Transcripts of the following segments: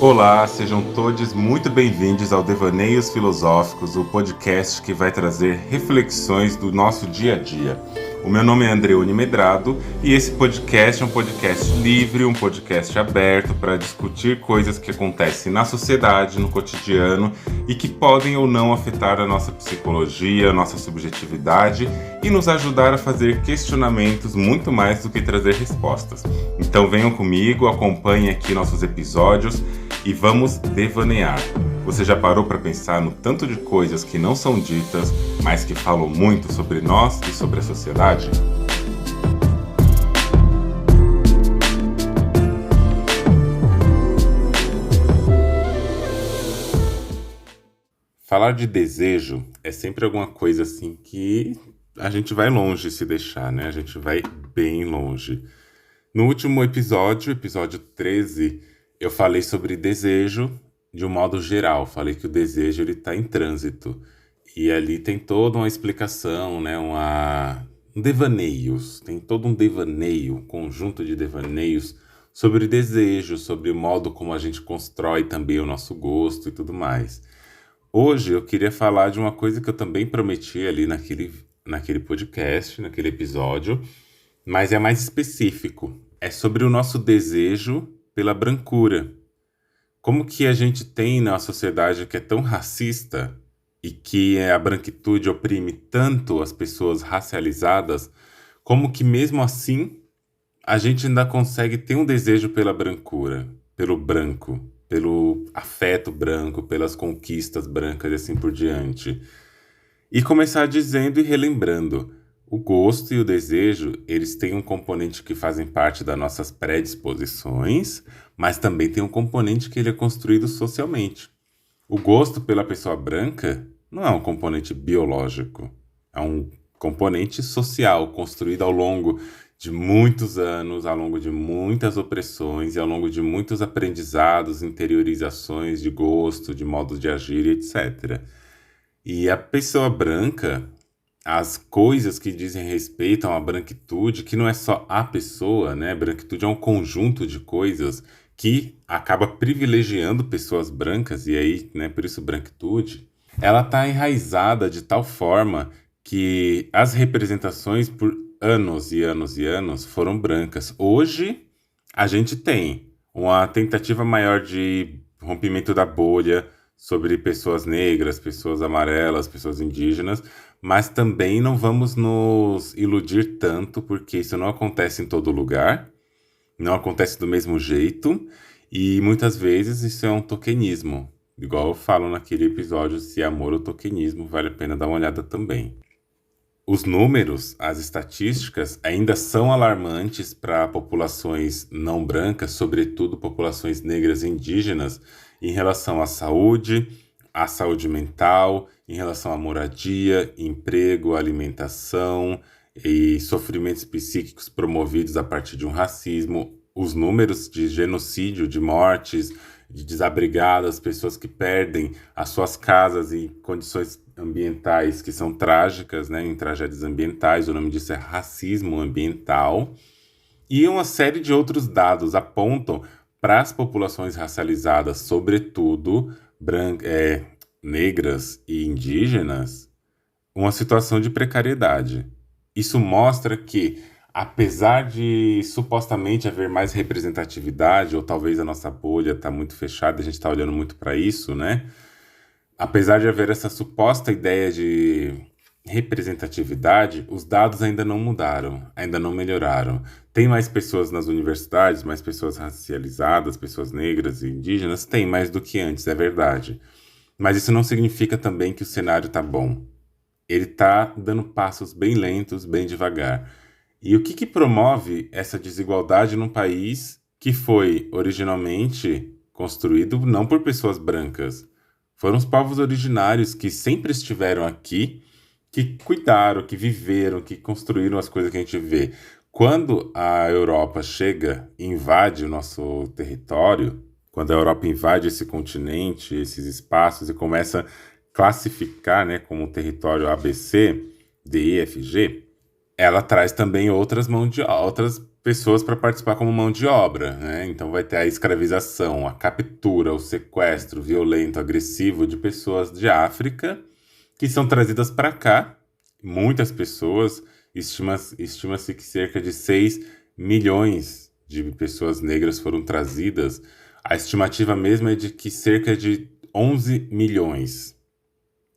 Olá, sejam todos muito bem-vindos ao Devaneios Filosóficos, o podcast que vai trazer reflexões do nosso dia a dia. O meu nome é Andreone Medrado e esse podcast é um podcast livre, um podcast aberto para discutir coisas que acontecem na sociedade, no cotidiano e que podem ou não afetar a nossa psicologia, a nossa subjetividade e nos ajudar a fazer questionamentos muito mais do que trazer respostas. Então venham comigo, acompanhem aqui nossos episódios e vamos devanear. Você já parou para pensar no tanto de coisas que não são ditas, mas que falam muito sobre nós e sobre a sociedade? Falar de desejo é sempre alguma coisa assim que a gente vai longe se deixar, né? A gente vai bem longe. No último episódio, episódio 13, eu falei sobre desejo de um modo geral. Falei que o desejo ele está em trânsito. E ali tem toda uma explicação, né? Devaneios. Tem todo um devaneio, um conjunto de devaneios sobre desejo, sobre o modo como a gente constrói também o nosso gosto e tudo mais. Hoje eu queria falar de uma coisa que eu também prometi ali naquele podcast, naquele episódio, mas é mais específico. É sobre o nosso desejo pela brancura. Como que a gente tem na sociedade que é tão racista e que a branquitude oprime tanto as pessoas racializadas, como que mesmo assim a gente ainda consegue ter um desejo pela brancura, pelo branco, pelo afeto branco, pelas conquistas brancas e assim por diante. E começar dizendo e relembrando, o gosto e o desejo, eles têm um componente que fazem parte das nossas predisposições, mas também tem um componente que ele é construído socialmente. O gosto pela pessoa branca não é um componente biológico, é um componente social construído ao longo de muitos anos, ao longo de muitas opressões e ao longo de muitos aprendizados, interiorizações de gosto, de modos de agir, etc. E a pessoa branca, as coisas que dizem respeito a uma branquitude, que não é só a pessoa, né? Branquitude é um conjunto de coisas que acaba privilegiando pessoas brancas, e aí, né, por isso branquitude, ela está enraizada de tal forma que as representações por anos e anos e anos foram brancas. Hoje, a gente tem uma tentativa maior de rompimento da bolha sobre pessoas negras, pessoas amarelas, pessoas indígenas, mas também não vamos nos iludir tanto, porque isso não acontece em todo lugar, não acontece do mesmo jeito, e muitas vezes isso é um tokenismo. Igual eu falo naquele episódio, se é amor ou tokenismo, vale a pena dar uma olhada também. Os números, as estatísticas, ainda são alarmantes para populações não brancas, sobretudo populações negras e indígenas, em relação à saúde mental, em relação à moradia, emprego, alimentação e sofrimentos psíquicos promovidos a partir de um racismo. Os números de genocídio, de mortes, de desabrigadas, pessoas que perdem as suas casas em condições ambientais que são trágicas, né, em tragédias ambientais, o nome disso é racismo ambiental, e uma série de outros dados apontam para as populações racializadas, sobretudo negras e indígenas, uma situação de precariedade. Isso mostra que, apesar de supostamente haver mais representatividade, ou talvez a nossa bolha está muito fechada, a gente está olhando muito para isso, né? Apesar de haver essa suposta ideia de representatividade, os dados ainda não mudaram, ainda não melhoraram. Tem mais pessoas nas universidades, mais pessoas racializadas, pessoas negras e indígenas? Tem mais do que antes, é verdade. Mas isso não significa também que o cenário está bom. Ele está dando passos bem lentos, bem devagar. E o que promove essa desigualdade num país que foi originalmente construído não por pessoas brancas? Foram os povos originários que sempre estiveram aqui, que cuidaram, que viveram, que construíram as coisas que a gente vê. Quando a Europa chega e invade o nosso território, quando a Europa invade esse continente, esses espaços e começa a classificar, né, como território ABC, D, E, F, G, ela traz também outras pessoas para participar como mão de obra, né? Então vai ter a escravização, a captura, o sequestro violento, agressivo de pessoas de África que são trazidas para cá. Muitas pessoas, estima-se que cerca de 6 milhões de pessoas negras foram trazidas. A estimativa mesmo é de que cerca de 11 milhões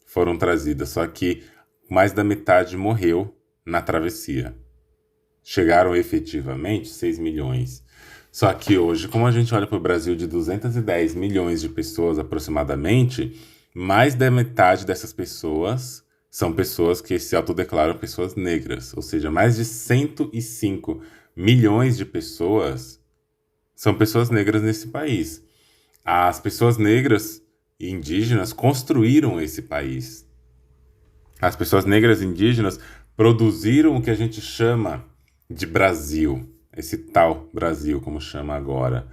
foram trazidas, só que mais da metade morreu na travessia. Chegaram efetivamente 6 milhões. Só que hoje, como a gente olha para o Brasil de 210 milhões de pessoas aproximadamente, mais da metade dessas pessoas são pessoas que se autodeclaram pessoas negras. Ou seja, mais de 105 milhões de pessoas são pessoas negras nesse país. As pessoas negras e indígenas construíram esse país. As pessoas negras e indígenas produziram o que a gente chama de Brasil, esse tal Brasil, como chama agora.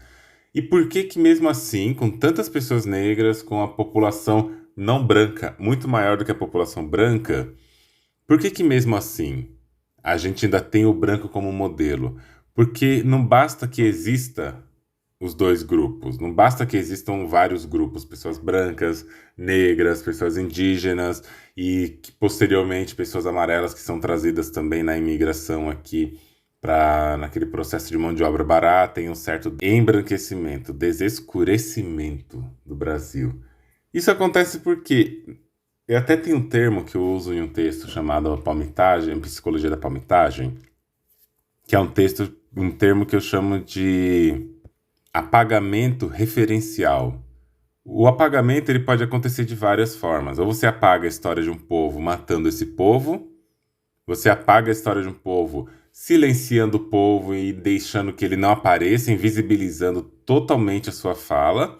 E por que que mesmo assim, com tantas pessoas negras, com a população não branca muito maior do que a população branca, por que que mesmo assim a gente ainda tem o branco como modelo? Porque não basta que exista os dois grupos, não basta que existam vários grupos, pessoas brancas, negras, pessoas indígenas e que, posteriormente pessoas amarelas que são trazidas também na imigração aqui para naquele processo de mão de obra barata, tem um certo embranquecimento, desescurecimento do Brasil. Isso acontece porque eu até tenho um termo que eu uso em um texto chamado palmitagem, psicologia da palmitagem, que é um termo que eu chamo de apagamento referencial. O apagamento ele pode acontecer de várias formas. Ou você apaga a história de um povo matando esse povo, você apaga a história de um povo silenciando o povo e deixando que ele não apareça, invisibilizando totalmente a sua fala.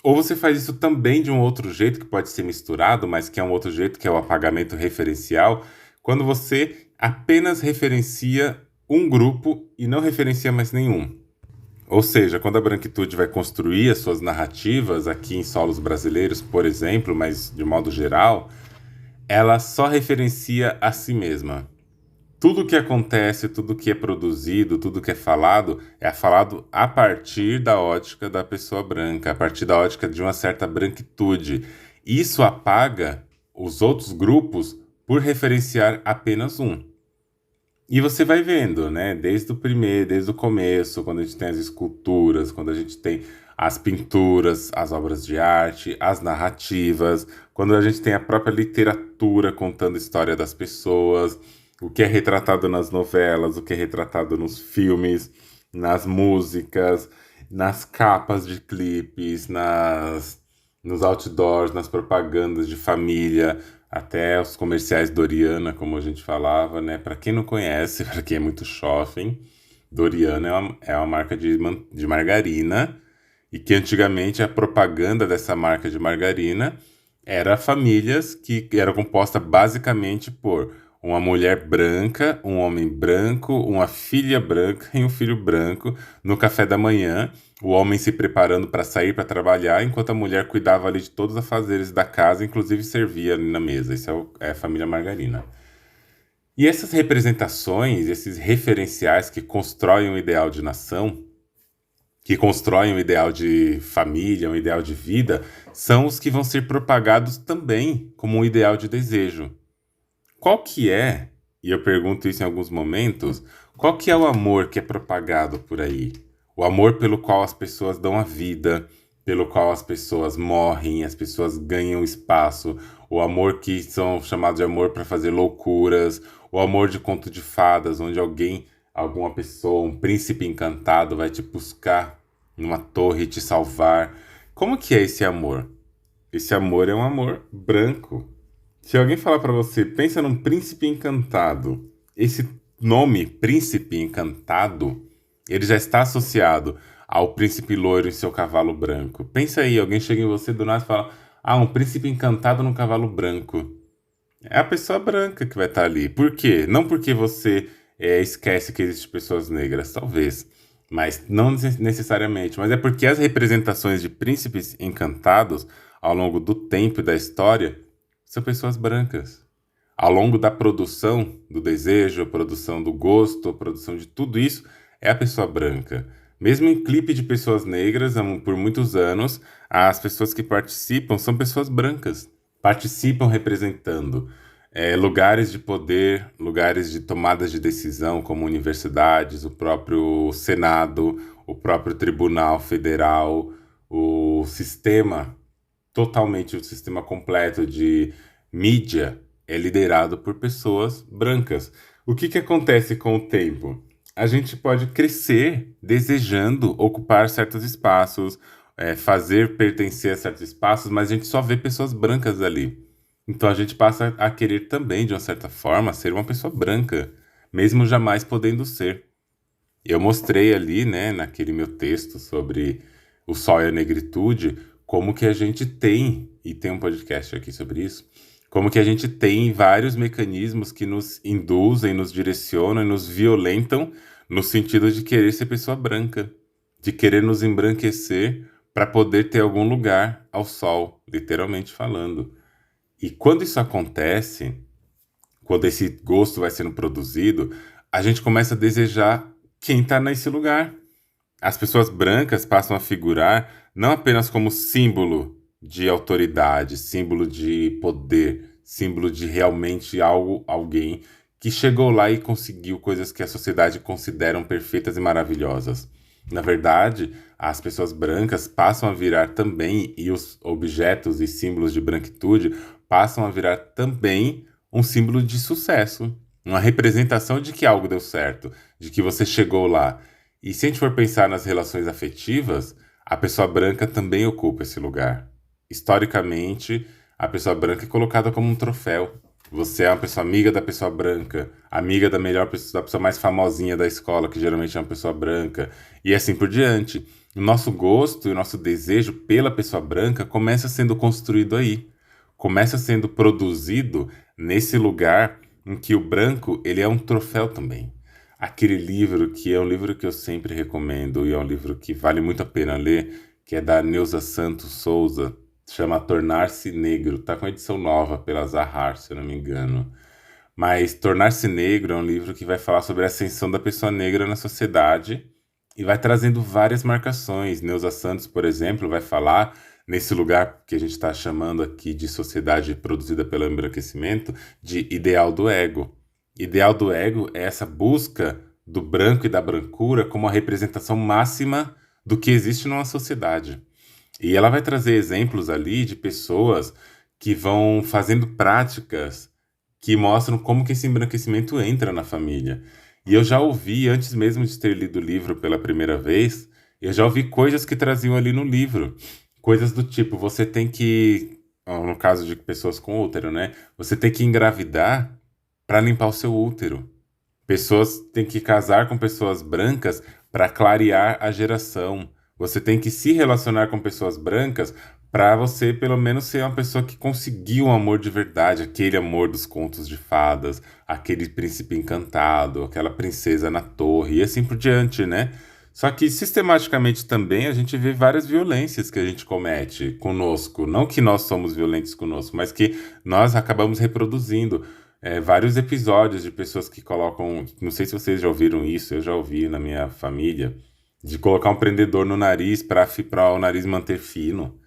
Ou você faz isso também de um outro jeito, que pode ser misturado, mas que é um outro jeito, que é o apagamento referencial, quando você apenas referencia um grupo e não referencia mais nenhum. Ou seja, quando a branquitude vai construir as suas narrativas aqui em solos brasileiros, por exemplo, mas de modo geral, ela só referencia a si mesma. Tudo que acontece, tudo que é produzido, tudo que é falado a partir da ótica da pessoa branca, a partir da ótica de uma certa branquitude. Isso apaga os outros grupos por referenciar apenas um. E você vai vendo, né? Desde o começo, quando a gente tem as esculturas, quando a gente tem as pinturas, as obras de arte, as narrativas, quando a gente tem a própria literatura contando a história das pessoas, o que é retratado nas novelas, o que é retratado nos filmes, nas músicas, nas capas de clipes, nos outdoors, nas propagandas de família, até os comerciais Doriana, como a gente falava, né? Para quem não conhece, para quem é muito shopping, Doriana é uma marca de margarina, e que antigamente a propaganda dessa marca de margarina era famílias que era composta basicamente por uma mulher branca, um homem branco, uma filha branca e um filho branco no café da manhã, o homem se preparando para sair para trabalhar, enquanto a mulher cuidava ali de todos os afazeres da casa, inclusive servia ali na mesa. Isso é a família margarina. E essas representações, esses referenciais que constroem um ideal de nação, que constroem um ideal de família, um ideal de vida, são os que vão ser propagados também como um ideal de desejo. Qual que é, e eu pergunto isso em alguns momentos, qual que é o amor que é propagado por aí? O amor pelo qual as pessoas dão a vida, pelo qual as pessoas morrem, as pessoas ganham espaço, o amor que são chamados de amor para fazer loucuras, o amor de conto de fadas, onde alguma pessoa, um príncipe encantado vai te buscar numa torre e te salvar. Como que é esse amor? Esse amor é um amor branco. Se alguém falar para você, pensa num príncipe encantado, esse nome, príncipe encantado, ele já está associado ao príncipe loiro em seu cavalo branco. Pensa aí, alguém chega em você do nada e fala, um príncipe encantado num cavalo branco. É a pessoa branca que vai estar ali. Por quê? Não porque você esquece que existem pessoas negras, talvez, mas não necessariamente. Mas é porque as representações de príncipes encantados ao longo do tempo e da história são pessoas brancas. Ao longo da produção do desejo, a produção do gosto, a produção de tudo isso, é a pessoa branca. Mesmo em clipe de pessoas negras, por muitos anos, as pessoas que participam são pessoas brancas. Participam representando lugares de poder, lugares de tomadas de decisão, como universidades, o próprio Senado, o próprio Tribunal Federal, o sistema, totalmente o sistema completo de mídia é liderado por pessoas brancas. O que que acontece com o tempo? A gente pode crescer desejando ocupar certos espaços, fazer pertencer a certos espaços, mas a gente só vê pessoas brancas ali. Então a gente passa a querer também, de uma certa forma, ser uma pessoa branca, mesmo jamais podendo ser. Eu mostrei ali, né, naquele meu texto sobre o sol e a negritude, como que a gente tem, e tem um podcast aqui sobre isso, como que a gente tem vários mecanismos que nos induzem, nos direcionam e nos violentam no sentido de querer ser pessoa branca, de querer nos embranquecer para poder ter algum lugar ao sol, literalmente falando. E quando isso acontece, quando esse gosto vai sendo produzido, a gente começa a desejar quem está nesse lugar. As pessoas brancas passam a figurar não apenas como símbolo de autoridade, símbolo de poder, símbolo de realmente algo, alguém que chegou lá e conseguiu coisas que a sociedade considera perfeitas e maravilhosas. Na verdade, as pessoas brancas passam a virar também, e os objetos e símbolos de branquitude passam a virar também um símbolo de sucesso, uma representação de que algo deu certo, de que você chegou lá. E se a gente for pensar nas relações afetivas, a pessoa branca também ocupa esse lugar. Historicamente, a pessoa branca é colocada como um troféu. Você é uma pessoa amiga da pessoa branca, amiga da melhor pessoa, da pessoa mais famosinha da escola, que geralmente é uma pessoa branca, e assim por diante. O nosso gosto e o nosso desejo pela pessoa branca começa sendo construído aí. Começa sendo produzido nesse lugar em que o branco ele é um troféu também. Aquele livro que é um livro que eu sempre recomendo e é um livro que vale muito a pena ler, que é da Neuza Santos Souza, chama Tornar-se Negro, tá com a edição nova pela Zahar, se eu não me engano. Mas Tornar-se Negro é um livro que vai falar sobre a ascensão da pessoa negra na sociedade e vai trazendo várias marcações. Neuza Santos, por exemplo, vai falar nesse lugar que a gente está chamando aqui de sociedade produzida pelo embranquecimento, de ideal do ego. Ideal do ego é essa busca do branco e da brancura como a representação máxima do que existe numa sociedade. E ela vai trazer exemplos ali de pessoas que vão fazendo práticas que mostram como que esse embranquecimento entra na família. E eu já ouvi, antes mesmo de ter lido o livro pela primeira vez, eu já ouvi coisas que traziam ali no livro. Coisas do tipo, você tem que, no caso de pessoas com útero, né? Você tem que engravidar para limpar o seu útero. Pessoas têm que casar com pessoas brancas para clarear a geração. Você tem que se relacionar com pessoas brancas para você, pelo menos, ser uma pessoa que conseguiu um amor de verdade, aquele amor dos contos de fadas, aquele príncipe encantado, aquela princesa na torre e assim por diante, né? Só que sistematicamente também a gente vê várias violências que a gente comete conosco. Não que nós somos violentos conosco, mas que nós acabamos reproduzindo vários episódios de pessoas que colocam. Não sei se vocês já ouviram isso, eu já ouvi na minha família, de colocar um prendedor no nariz para o nariz manter fino,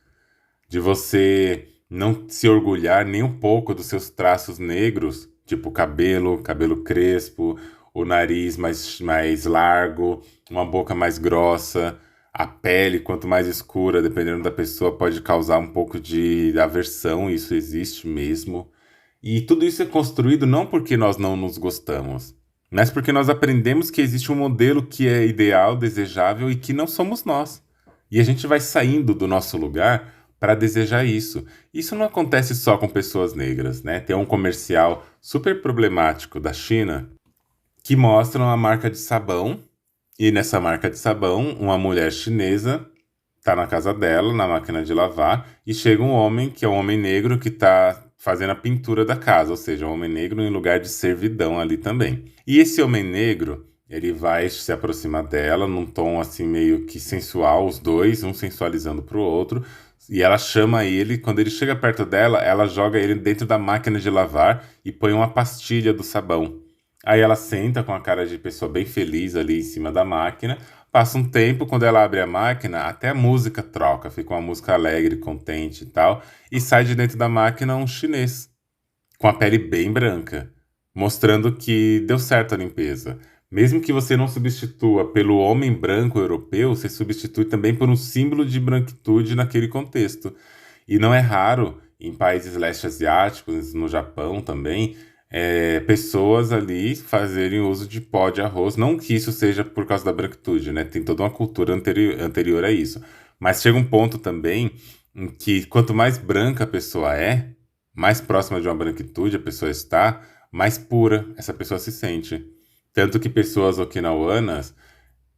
de você não se orgulhar nem um pouco dos seus traços negros, tipo cabelo crespo, o nariz mais largo, uma boca mais grossa, a pele, quanto mais escura, dependendo da pessoa, pode causar um pouco de aversão, isso existe mesmo. E tudo isso é construído não porque nós não nos gostamos, mas porque nós aprendemos que existe um modelo que é ideal, desejável e que não somos nós. E a gente vai saindo do nosso lugar para desejar isso. Isso não acontece só com pessoas negras, né? Tem um comercial super problemático da China que mostra uma marca de sabão, e nessa marca de sabão, uma mulher chinesa tá na casa dela, na máquina de lavar, e chega um homem, que é um homem negro, que tá fazendo a pintura da casa, ou seja, um homem negro em lugar de servidão ali também. E esse homem negro, ele vai se aproximar dela num tom assim meio que sensual, os dois, um sensualizando pro outro, e ela chama ele, quando ele chega perto dela, ela joga ele dentro da máquina de lavar e põe uma pastilha do sabão. Aí ela senta com a cara de pessoa bem feliz ali em cima da máquina. Passa um tempo, quando ela abre a máquina, até a música troca, fica uma música alegre, contente e tal. E sai de dentro da máquina um chinês, com a pele bem branca, mostrando que deu certo a limpeza. Mesmo que você não substitua pelo homem branco europeu, você substitui também por um símbolo de branquitude naquele contexto. E não é raro, em países leste asiáticos, no Japão também, pessoas ali fazerem uso de pó de arroz. Não que isso seja por causa da branquitude, né? Tem toda uma cultura anterior a isso. Mas chega um ponto também em que quanto mais branca a pessoa é, mais próxima de uma branquitude a pessoa está, mais pura essa pessoa se sente. Tanto que pessoas okinawanas,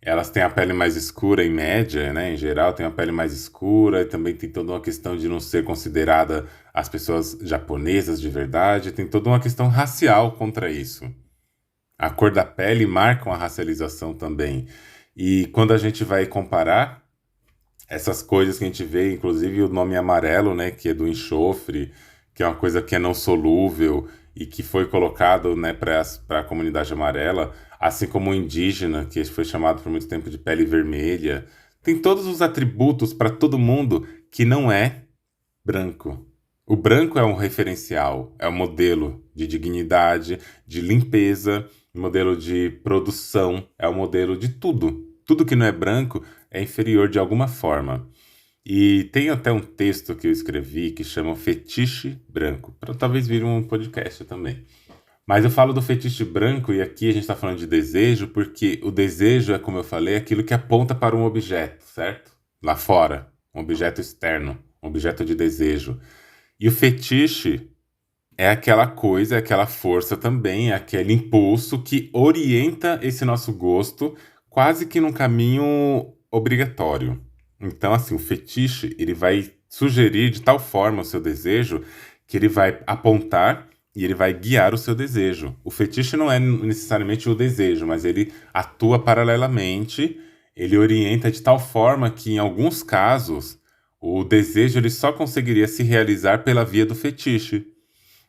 elas têm a pele mais escura em média, né? Em geral, têm a pele mais escura e também tem toda uma questão de não ser considerada as pessoas japonesas de verdade. Tem toda uma questão racial contra isso. A cor da pele marca uma racialização também. E quando a gente vai comparar essas coisas que a gente vê, inclusive o nome amarelo, né, que é do enxofre, que é uma coisa que é não solúvel e que foi colocado, né, para a comunidade amarela, assim como o indígena, que foi chamado por muito tempo de pele vermelha. Tem todos os atributos para todo mundo que não é branco. O branco é um referencial, é um modelo de dignidade, de limpeza, um modelo de produção, é um modelo de tudo. Tudo que não é branco é inferior de alguma forma. E tem até um texto que eu escrevi que chama Fetiche Branco, para talvez vir um podcast também. Mas eu falo do fetiche branco e aqui a gente está falando de desejo porque o desejo é, como eu falei, aquilo que aponta para um objeto, certo? Lá fora, um objeto externo, um objeto de desejo. E o fetiche é aquela coisa, é aquela força também, é aquele impulso que orienta esse nosso gosto quase que num caminho obrigatório. Então, assim, o fetiche, ele vai sugerir de tal forma o seu desejo que ele vai apontar e ele vai guiar o seu desejo. O fetiche não é necessariamente o desejo, mas ele atua paralelamente, ele orienta de tal forma que, em alguns casos, o desejo ele só conseguiria se realizar pela via do fetiche.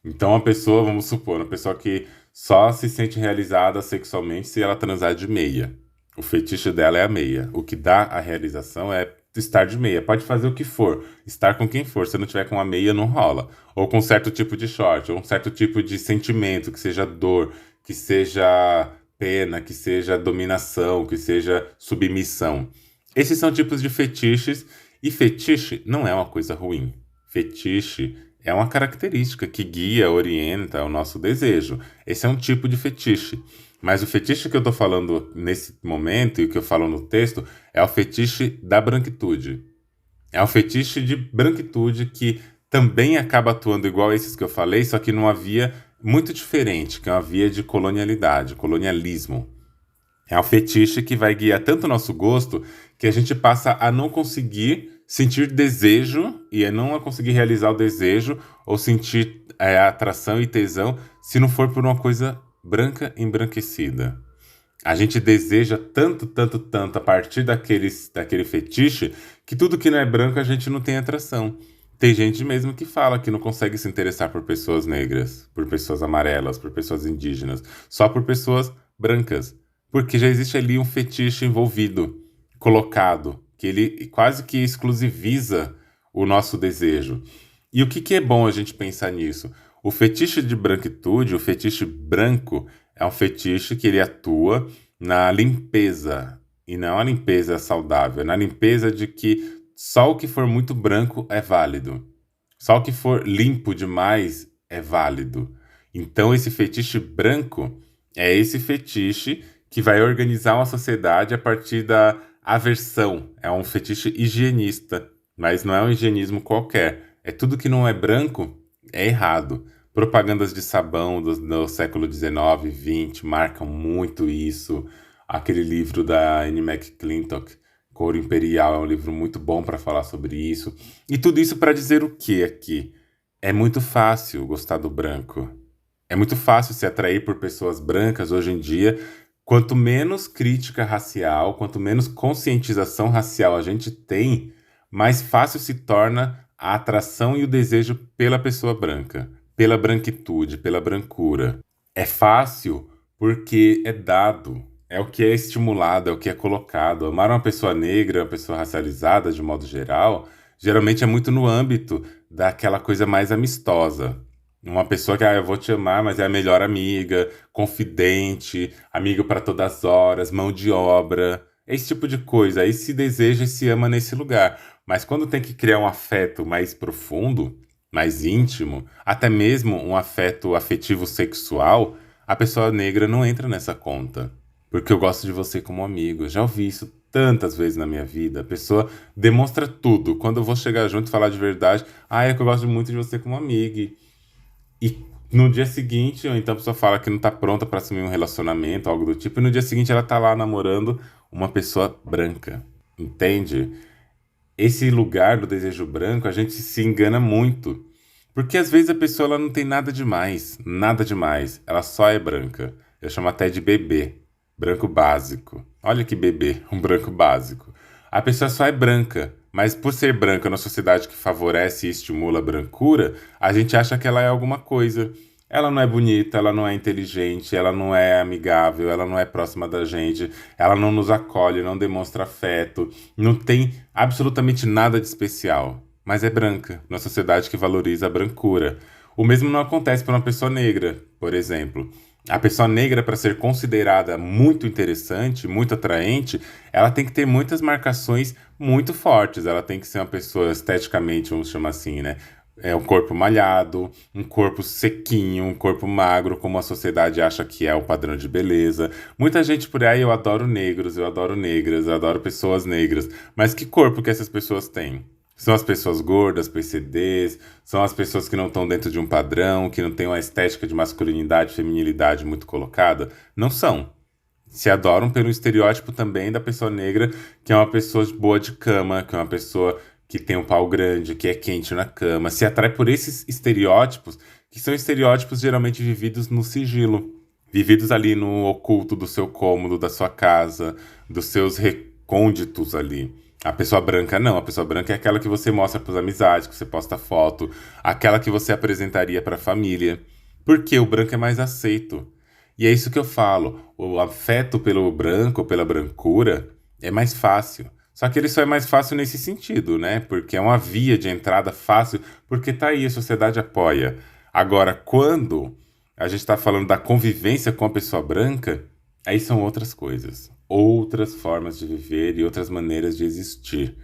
Então, uma pessoa, vamos supor, uma pessoa que só se sente realizada sexualmente se ela transar de meia. O fetiche dela é a meia. O que dá a realização é estar de meia. Pode fazer o que for, estar com quem for. Se não tiver com a meia, não rola. Ou com um certo tipo de short, ou um certo tipo de sentimento, que seja dor, que seja pena, que seja dominação, que seja submissão. Esses são tipos de fetiches, e fetiche não é uma coisa ruim. Fetiche é uma característica que guia, orienta o nosso desejo. Esse é um tipo de fetiche. Mas o fetiche que eu estou falando nesse momento e que eu falo no texto é o fetiche da branquitude. É um fetiche de branquitude que também acaba atuando igual esses que eu falei, só que numa via muito diferente, que é uma via de colonialidade, colonialismo. É um fetiche que vai guiar tanto o nosso gosto que a gente passa a não conseguir sentir desejo e a não conseguir realizar o desejo ou sentir atração e tesão se não for por uma coisa branca embranquecida. A gente deseja tanto, tanto, tanto a partir daquele fetiche que tudo que não é branco a gente não tem atração. Tem gente mesmo que fala que não consegue se interessar por pessoas negras, por pessoas amarelas, por pessoas indígenas, só por pessoas brancas. Porque já existe ali um fetiche envolvido, colocado, que ele quase que exclusiviza o nosso desejo. E o que que é bom a gente pensar nisso? O fetiche de branquitude, o fetiche branco, é um fetiche que ele atua na limpeza, e não a limpeza saudável, na limpeza de que só o que for muito branco é válido. Só o que for limpo demais é válido. Então, esse fetiche branco é esse fetiche que vai organizar uma sociedade a partir da aversão. É um fetiche higienista, mas não é um higienismo qualquer. É tudo que não é branco é errado. Propagandas de sabão do século XIX, XX marcam muito isso. Aquele livro da Anne McClintock, Cor Imperial, é um livro muito bom para falar sobre isso. E tudo isso para dizer o que aqui? É muito fácil gostar do branco. É muito fácil se atrair por pessoas brancas hoje em dia. Quanto menos crítica racial, quanto menos conscientização racial a gente tem, mais fácil se torna a atração e o desejo pela pessoa branca, pela branquitude, pela brancura. É fácil porque é dado, é o que é estimulado, é o que é colocado. Amar uma pessoa negra, uma pessoa racializada, de modo geral, geralmente é muito no âmbito daquela coisa mais amistosa. Uma pessoa que, eu vou te amar, mas é a melhor amiga, confidente, amigo para todas as horas, mão de obra, esse tipo de coisa. Aí se deseja e se ama nesse lugar. Mas quando tem que criar um afeto mais profundo, mais íntimo, até mesmo um afeto afetivo sexual, a pessoa negra não entra nessa conta. Porque eu gosto de você como amigo. Eu já ouvi isso tantas vezes na minha vida. A pessoa demonstra tudo. Quando eu vou chegar junto e falar de verdade, é que eu gosto muito de você como amigo. E no dia seguinte, ou então a pessoa fala que não tá pronta pra assumir um relacionamento, algo do tipo, e no dia seguinte ela tá lá namorando uma pessoa branca. Entende? Esse lugar do desejo branco, a gente se engana muito. Porque às vezes a pessoa ela não tem nada demais, nada demais. Ela só é branca. Eu chamo até de bebê, branco básico. Olha que bebê, um branco básico. A pessoa só é branca, mas por ser branca na sociedade que favorece e estimula a brancura, a gente acha que ela é alguma coisa. Ela não é bonita, ela não é inteligente, ela não é amigável, ela não é próxima da gente, ela não nos acolhe, não demonstra afeto, não tem absolutamente nada de especial. Mas é branca, numa sociedade que valoriza a brancura. O mesmo não acontece para uma pessoa negra, por exemplo. A pessoa negra, para ser considerada muito interessante, muito atraente, ela tem que ter muitas marcações muito fortes. Ela tem que ser uma pessoa esteticamente, vamos chamar assim, né? É um corpo malhado, um corpo sequinho, um corpo magro, como a sociedade acha que é o padrão de beleza. Muita gente por aí, eu adoro negros, eu adoro negras, eu adoro pessoas negras. Mas que corpo que essas pessoas têm? São as pessoas gordas, PCDs, são as pessoas que não estão dentro de um padrão, que não têm uma estética de masculinidade, feminilidade muito colocada? Não são. Se adoram pelo estereótipo também da pessoa negra, que é uma pessoa boa de cama, que é uma pessoa que tem um pau grande, que é quente na cama. Se atrai por esses estereótipos, que são estereótipos geralmente vividos no sigilo, vividos ali no oculto do seu cômodo, da sua casa, dos seus recônditos ali. A pessoa branca não, a pessoa branca é aquela que você mostra para as amizades, que você posta foto, aquela que você apresentaria para a família. Porque o branco é mais aceito. E é isso que eu falo. O afeto pelo branco, pela brancura, é mais fácil. Só que ele só é mais fácil nesse sentido, né? Porque é uma via de entrada fácil, porque tá aí, a sociedade apoia. Agora, quando a gente está falando da convivência com a pessoa branca, aí são outras coisas. Outras formas de viver e outras maneiras de existir.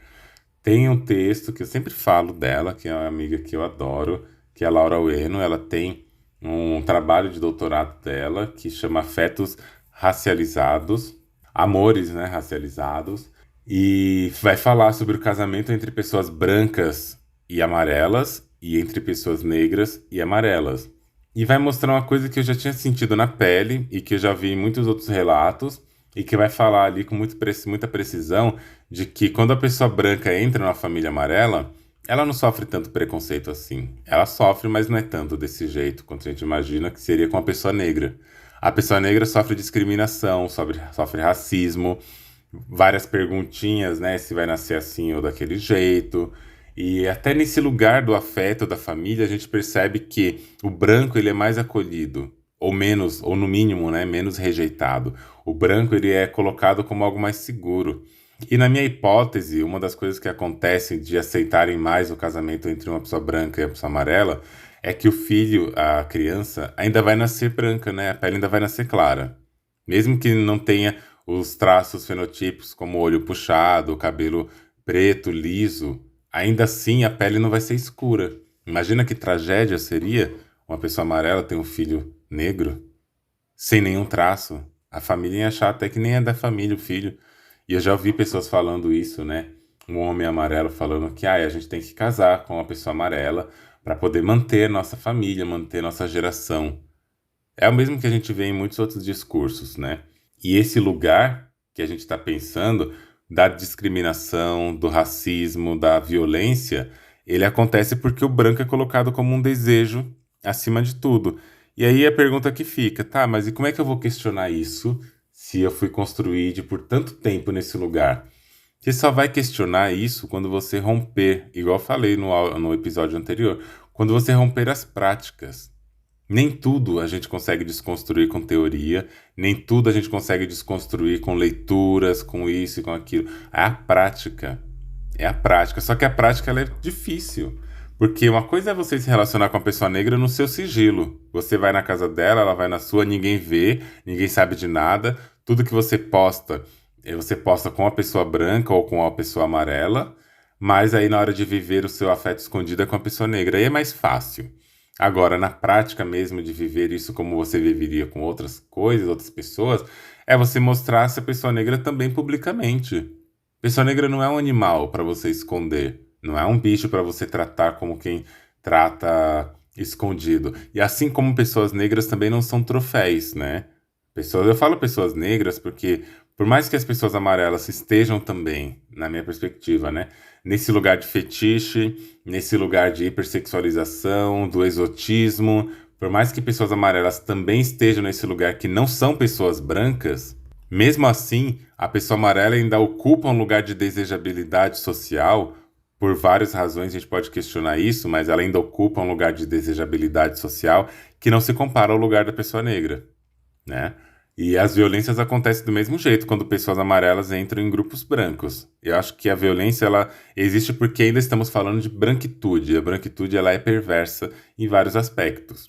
Tem um texto que eu sempre falo dela, que é uma amiga que eu adoro, que é a Laura Ueno. Ela tem um trabalho de doutorado dela que chama Afetos Racializados, Amores, né, racializados, e vai falar sobre o casamento entre pessoas brancas e amarelas e entre pessoas negras e amarelas. E vai mostrar uma coisa que eu já tinha sentido na pele e que eu já vi em muitos outros relatos e que vai falar ali com muita precisão de que quando a pessoa branca entra na família amarela, ela não sofre tanto preconceito assim. Ela sofre, mas não é tanto desse jeito quanto a gente imagina que seria com a pessoa negra. A pessoa negra sofre discriminação, sofre racismo, várias perguntinhas, né? Se vai nascer assim ou daquele jeito. E até nesse lugar do afeto da família, a gente percebe que o branco ele é mais acolhido, ou menos, ou no mínimo, né, menos rejeitado. O branco ele é colocado como algo mais seguro. E na minha hipótese, uma das coisas que acontece de aceitarem mais o casamento entre uma pessoa branca e uma pessoa amarela é que o filho, a criança, ainda vai nascer branca, né? A pele ainda vai nascer clara. Mesmo que não tenha os traços fenotipos como o olho puxado, o cabelo preto, liso, ainda assim a pele não vai ser escura. Imagina que tragédia seria uma pessoa amarela ter um filho negro sem nenhum traço. A família ia achar até que nem é da família o filho. E eu já ouvi pessoas falando isso, né? Um homem amarelo falando que a gente tem que casar com uma pessoa amarela para poder manter nossa família, manter nossa geração. É o mesmo que a gente vê em muitos outros discursos, né? E esse lugar que a gente está pensando da discriminação, do racismo, da violência, ele acontece porque o branco é colocado como um desejo acima de tudo. E aí a pergunta que fica, tá, mas e como é que eu vou questionar isso se eu fui construído por tanto tempo nesse lugar? Você só vai questionar isso quando você romper, igual eu falei no episódio anterior, quando você romper as práticas. Nem tudo a gente consegue desconstruir com teoria, nem tudo a gente consegue desconstruir com leituras, com isso e com aquilo. É a prática. É a prática. Só que a prática ela é difícil. Porque uma coisa é você se relacionar com a pessoa negra no seu sigilo. Você vai na casa dela, ela vai na sua, ninguém vê, ninguém sabe de nada. Tudo que você posta com a pessoa branca ou com a pessoa amarela. Mas aí na hora de viver o seu afeto escondido é com a pessoa negra. Aí é mais fácil. Agora, na prática mesmo de viver isso como você viveria com outras coisas, outras pessoas, é você mostrar essa pessoa negra também publicamente. Pessoa negra não é um animal para você esconder, não é um bicho para você tratar como quem trata escondido. E assim como pessoas negras também não são troféus, né? Eu falo pessoas negras porque, por mais que as pessoas amarelas estejam também, na minha perspectiva, né? Nesse lugar de fetiche, nesse lugar de hipersexualização, do exotismo, por mais que pessoas amarelas também estejam nesse lugar que não são pessoas brancas, mesmo assim, a pessoa amarela ainda ocupa um lugar de desejabilidade social. Por várias razões a gente pode questionar isso, mas ela ainda ocupa um lugar de desejabilidade social que não se compara ao lugar da pessoa negra, né? E as violências acontecem do mesmo jeito quando pessoas amarelas entram em grupos brancos. Eu acho que a violência ela existe porque ainda estamos falando de branquitude. A branquitude ela é perversa em vários aspectos.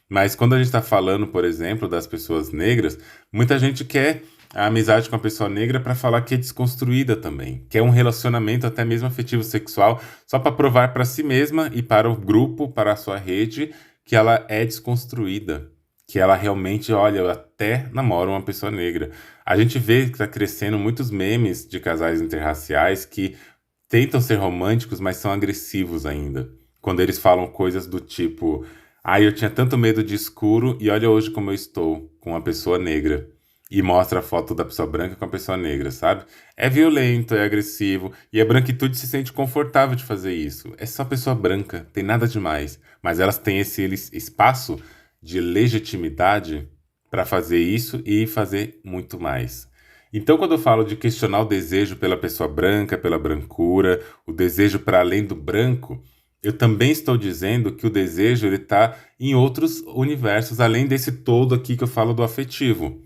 Mas quando a gente está falando, por exemplo, das pessoas negras, muita gente quer a amizade com a pessoa negra para falar que é desconstruída também, que é um relacionamento até mesmo afetivo sexual, só para provar para si mesma e para o grupo, para a sua rede, que ela é desconstruída, que ela realmente, olha, eu até namoro uma pessoa negra. A gente vê que está crescendo muitos memes de casais interraciais que tentam ser românticos, mas são agressivos ainda. Quando eles falam coisas do tipo, eu tinha tanto medo de escuro e olha hoje como eu estou com uma pessoa negra. E mostra a foto da pessoa branca com a pessoa negra, sabe? É violento, é agressivo, e a branquitude se sente confortável de fazer isso. É só pessoa branca, tem nada demais. Mas elas têm esse espaço de legitimidade para fazer isso e fazer muito mais. Então, quando eu falo de questionar o desejo pela pessoa branca, pela brancura, o desejo para além do branco, eu também estou dizendo que o desejo ele está em outros universos, além desse todo aqui que eu falo do afetivo.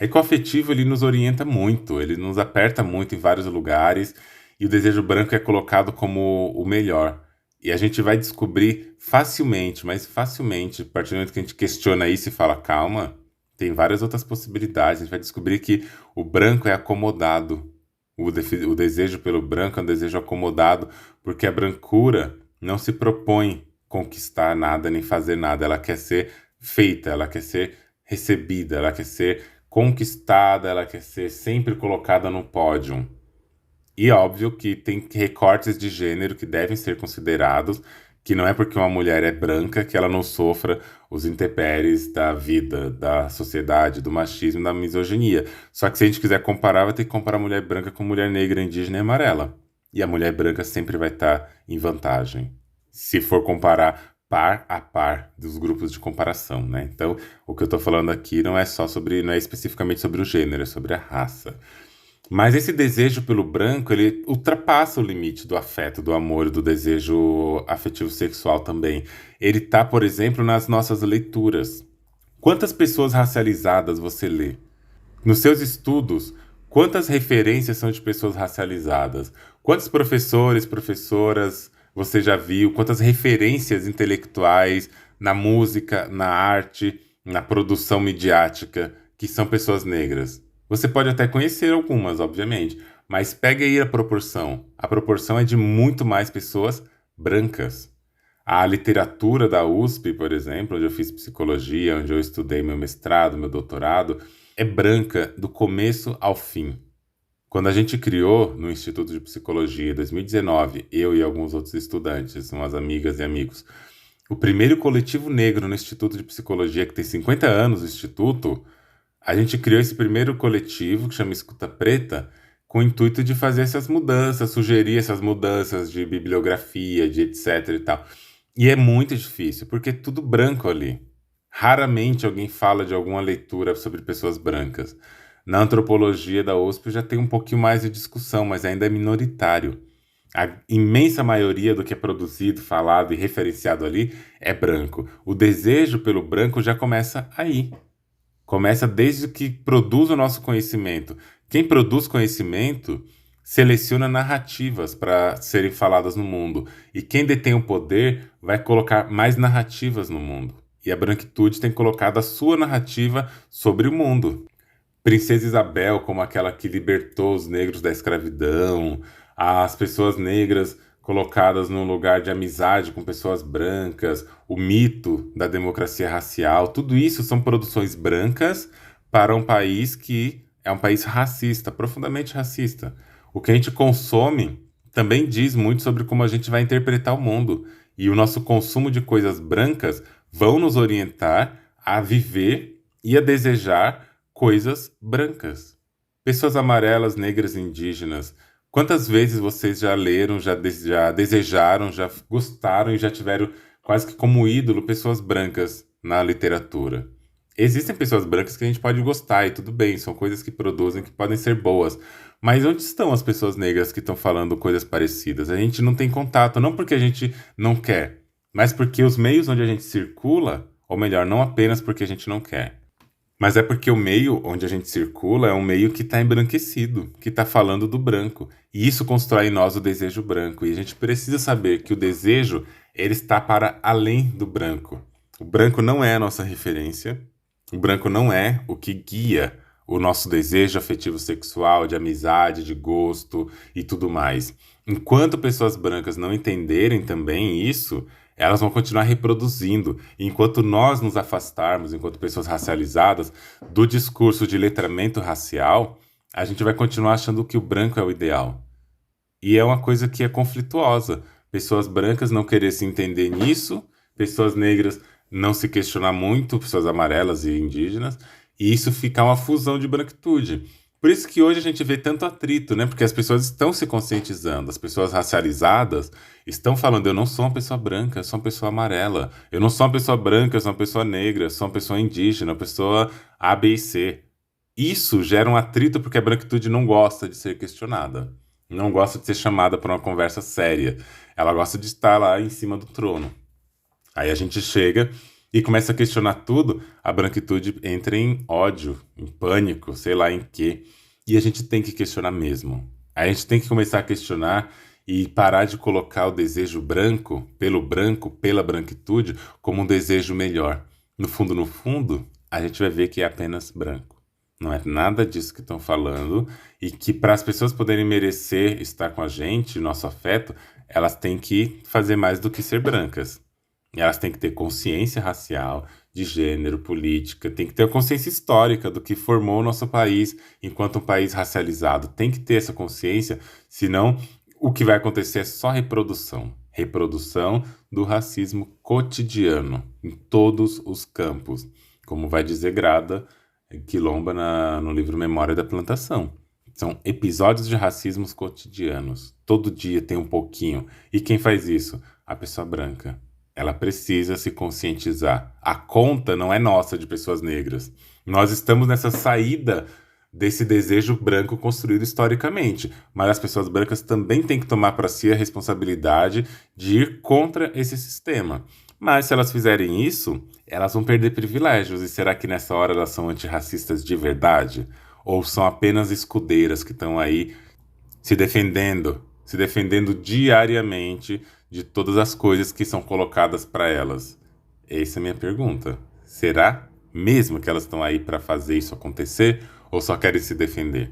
É que o afetivo ele nos orienta muito, ele nos aperta muito em vários lugares e o desejo branco é colocado como o melhor. E a gente vai descobrir facilmente, mas facilmente, a partir do momento que a gente questiona isso e fala, calma, tem várias outras possibilidades. A gente vai descobrir que o branco é acomodado. O desejo pelo branco é um desejo acomodado, porque a brancura não se propõe conquistar nada nem fazer nada. Ela quer ser feita, ela quer ser recebida, ela quer ser conquistada, ela quer ser sempre colocada no pódio. E óbvio que tem recortes de gênero que devem ser considerados, que não é porque uma mulher é branca que ela não sofra os intempéries da vida, da sociedade, do machismo, da misoginia. Só que se a gente quiser comparar, vai ter que comparar mulher branca com mulher negra, indígena e amarela. E a mulher branca sempre vai estar em vantagem, se for comparar par a par dos grupos de comparação, né? Então, o que eu tô falando aqui não é não é especificamente sobre o gênero, é sobre a raça. Mas esse desejo pelo branco, ele ultrapassa o limite do afeto, do amor e do desejo afetivo sexual também. Ele tá, por exemplo, nas nossas leituras. Quantas pessoas racializadas você lê? Nos seus estudos, quantas referências são de pessoas racializadas? Quantos professores, professoras você já viu? Quantas referências intelectuais na música, na arte, na produção midiática que são pessoas negras? Você pode até conhecer algumas, obviamente, mas pega aí a proporção. A proporção é de muito mais pessoas brancas. A literatura da USP, por exemplo, onde eu fiz psicologia, onde eu estudei meu mestrado, meu doutorado, é branca do começo ao fim. Quando a gente criou no Instituto de Psicologia em 2019, eu e alguns outros estudantes, umas amigas e amigos, o primeiro coletivo negro no Instituto de Psicologia, que tem 50 anos o Instituto, a gente criou esse primeiro coletivo, que chama Escuta Preta, com o intuito de fazer essas mudanças, sugerir essas mudanças de bibliografia, de etc e tal. E é muito difícil, porque é tudo branco ali. Raramente alguém fala de alguma leitura sobre pessoas brancas. Na antropologia da USP já tem um pouquinho mais de discussão, mas ainda é minoritário. A imensa maioria do que é produzido, falado e referenciado ali é branco. O desejo pelo branco já começa aí. Começa desde que produz o nosso conhecimento. Quem produz conhecimento seleciona narrativas para serem faladas no mundo. E quem detém o poder vai colocar mais narrativas no mundo. E a branquitude tem colocado a sua narrativa sobre o mundo. Princesa Isabel como aquela que libertou os negros da escravidão, as pessoas negras colocadas num lugar de amizade com pessoas brancas, o mito da democracia racial, tudo isso são produções brancas para um país que é um país racista, profundamente racista. O que a gente consome também diz muito sobre como a gente vai interpretar o mundo. E o nosso consumo de coisas brancas vão nos orientar a viver e a desejar coisas brancas. Pessoas amarelas, negras e indígenas. Quantas vezes vocês já leram, já desejaram, já gostaram e já tiveram quase que como ídolo pessoas brancas na literatura? Existem pessoas brancas que a gente pode gostar e tudo bem, são coisas que produzem que podem ser boas. Mas onde estão as pessoas negras que estão falando coisas parecidas? A gente não tem contato, não porque a gente não quer, mas porque os meios onde a gente circula, ou melhor, não apenas porque a gente não quer. Mas é porque o meio onde a gente circula é um meio que está embranquecido, que está falando do branco. E isso constrói em nós o desejo branco. E a gente precisa saber que o desejo ele está para além do branco. O branco não é a nossa referência. O branco não é o que guia o nosso desejo afetivo sexual, de amizade, de gosto e tudo mais. Enquanto pessoas brancas não entenderem também isso, elas vão continuar reproduzindo. E enquanto nós nos afastarmos, enquanto pessoas racializadas, do discurso de letramento racial, a gente vai continuar achando que o branco é o ideal. E é uma coisa que é conflituosa. Pessoas brancas não querer se entender nisso, pessoas negras não se questionar muito, pessoas amarelas e indígenas, e isso ficar uma fusão de branquitude. Por isso que hoje a gente vê tanto atrito, né? Porque as pessoas estão se conscientizando, as pessoas racializadas estão falando, eu não sou uma pessoa branca, eu sou uma pessoa amarela. Eu não sou uma pessoa branca, eu sou uma pessoa negra, eu sou uma pessoa indígena, uma pessoa A, B e C. Isso gera um atrito porque a branquitude não gosta de ser questionada. Não gosta de ser chamada para uma conversa séria. Ela gosta de estar lá em cima do trono. Aí a gente chega e começa a questionar tudo, a branquitude entra em ódio, em pânico, sei lá em quê. E a gente tem que questionar mesmo. A gente tem que começar a questionar e parar de colocar o desejo branco, pela branquitude, como um desejo melhor. No fundo, a gente vai ver que é apenas branco. Não é nada disso que estão falando e que para as pessoas poderem merecer estar com a gente, nosso afeto, elas têm que fazer mais do que ser brancas. Elas têm que ter consciência racial, de gênero, política, tem que ter a consciência histórica do que formou o nosso país enquanto um país racializado. Tem que ter essa consciência, senão o que vai acontecer é só reprodução. Reprodução do racismo cotidiano, em todos os campos. Como vai dizer Grada Quilomba no livro Memória da Plantação. São episódios de racismos cotidianos. Todo dia tem um pouquinho. E quem faz isso? A pessoa branca. Ela precisa se conscientizar. A conta não é nossa de pessoas negras. Nós estamos nessa saída desse desejo branco construído historicamente. Mas as pessoas brancas também têm que tomar para si a responsabilidade de ir contra esse sistema. Mas se elas fizerem isso, elas vão perder privilégios. E será que nessa hora elas são antirracistas de verdade? Ou são apenas escudeiras que estão aí se defendendo diariamente de todas as coisas que são colocadas para elas? Essa é a minha pergunta. Será mesmo que elas estão aí para fazer isso acontecer ou só querem se defender?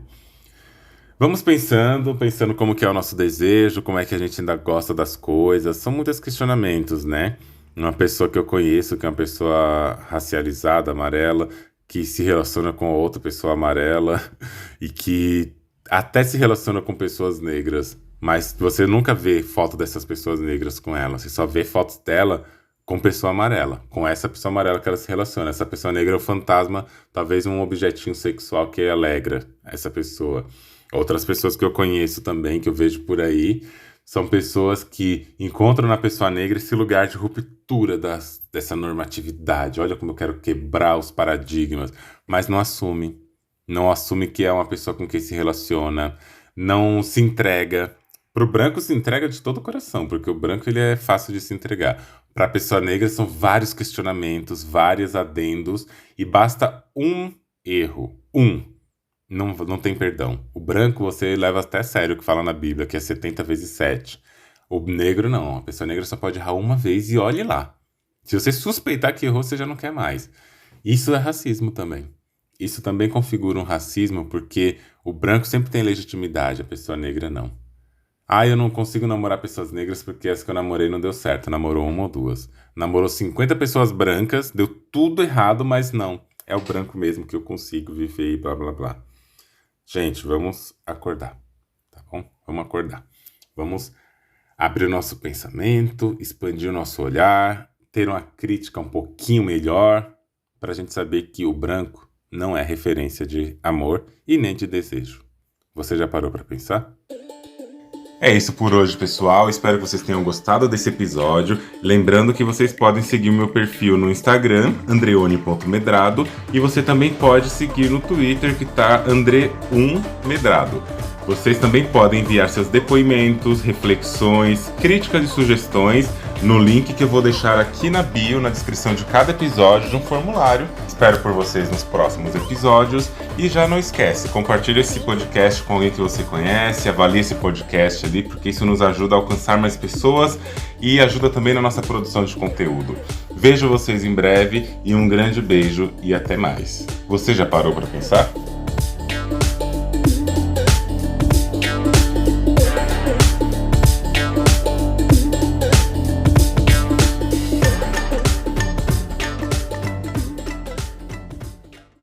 Vamos pensando como que é o nosso desejo, como é que a gente ainda gosta das coisas. São muitos questionamentos, né? Uma pessoa que eu conheço, que é uma pessoa racializada, amarela, que se relaciona com outra pessoa amarela e que até se relaciona com pessoas negras, mas você nunca vê foto dessas pessoas negras com ela, você só vê fotos dela com pessoa amarela, com essa pessoa amarela que ela se relaciona. Essa pessoa negra é o fantasma, talvez um objetinho sexual que alegra essa pessoa. Outras pessoas que eu conheço também, que eu vejo por aí, são pessoas que encontram na pessoa negra esse lugar de ruptura dessa normatividade. Olha como eu quero quebrar os paradigmas, mas não assume. Não assume que é uma pessoa com quem se relaciona, não se entrega, Pro branco se entrega de todo o coração, porque o branco ele é fácil de se entregar. Para a pessoa negra são vários questionamentos, vários adendos, e basta um erro. Não tem perdão. O branco você leva até sério o que fala na Bíblia, que é 70 vezes 7. O negro não. A pessoa negra só pode errar uma vez e olhe lá. Se você suspeitar que errou, você já não quer mais. Isso é racismo também. Isso também configura um racismo porque o branco sempre tem legitimidade, a pessoa negra não. Ah, eu não consigo namorar pessoas negras porque essa que eu namorei não deu certo. Namorou uma ou duas. Namorou 50 pessoas brancas, deu tudo errado, mas não. É o branco mesmo que eu consigo viver e blá blá blá. Gente, vamos acordar, tá bom? Vamos acordar. Vamos abrir o nosso pensamento, expandir o nosso olhar, ter uma crítica um pouquinho melhor, para a gente saber que o branco não é referência de amor e nem de desejo. Você já parou para pensar? É isso por hoje, pessoal. Espero que vocês tenham gostado desse episódio. Lembrando que vocês podem seguir o meu perfil no Instagram, andreone.medrado, e você também pode seguir no Twitter, que tá andre1medrado. Vocês também podem enviar seus depoimentos, reflexões, críticas e sugestões no link que eu vou deixar aqui na bio, na descrição de cada episódio, de um formulário. Espero por vocês nos próximos episódios. E já não esquece, compartilhe esse podcast com alguém que você conhece, avalie esse podcast ali, porque isso nos ajuda a alcançar mais pessoas e ajuda também na nossa produção de conteúdo. Vejo vocês em breve e um grande beijo e até mais. Você já parou para pensar?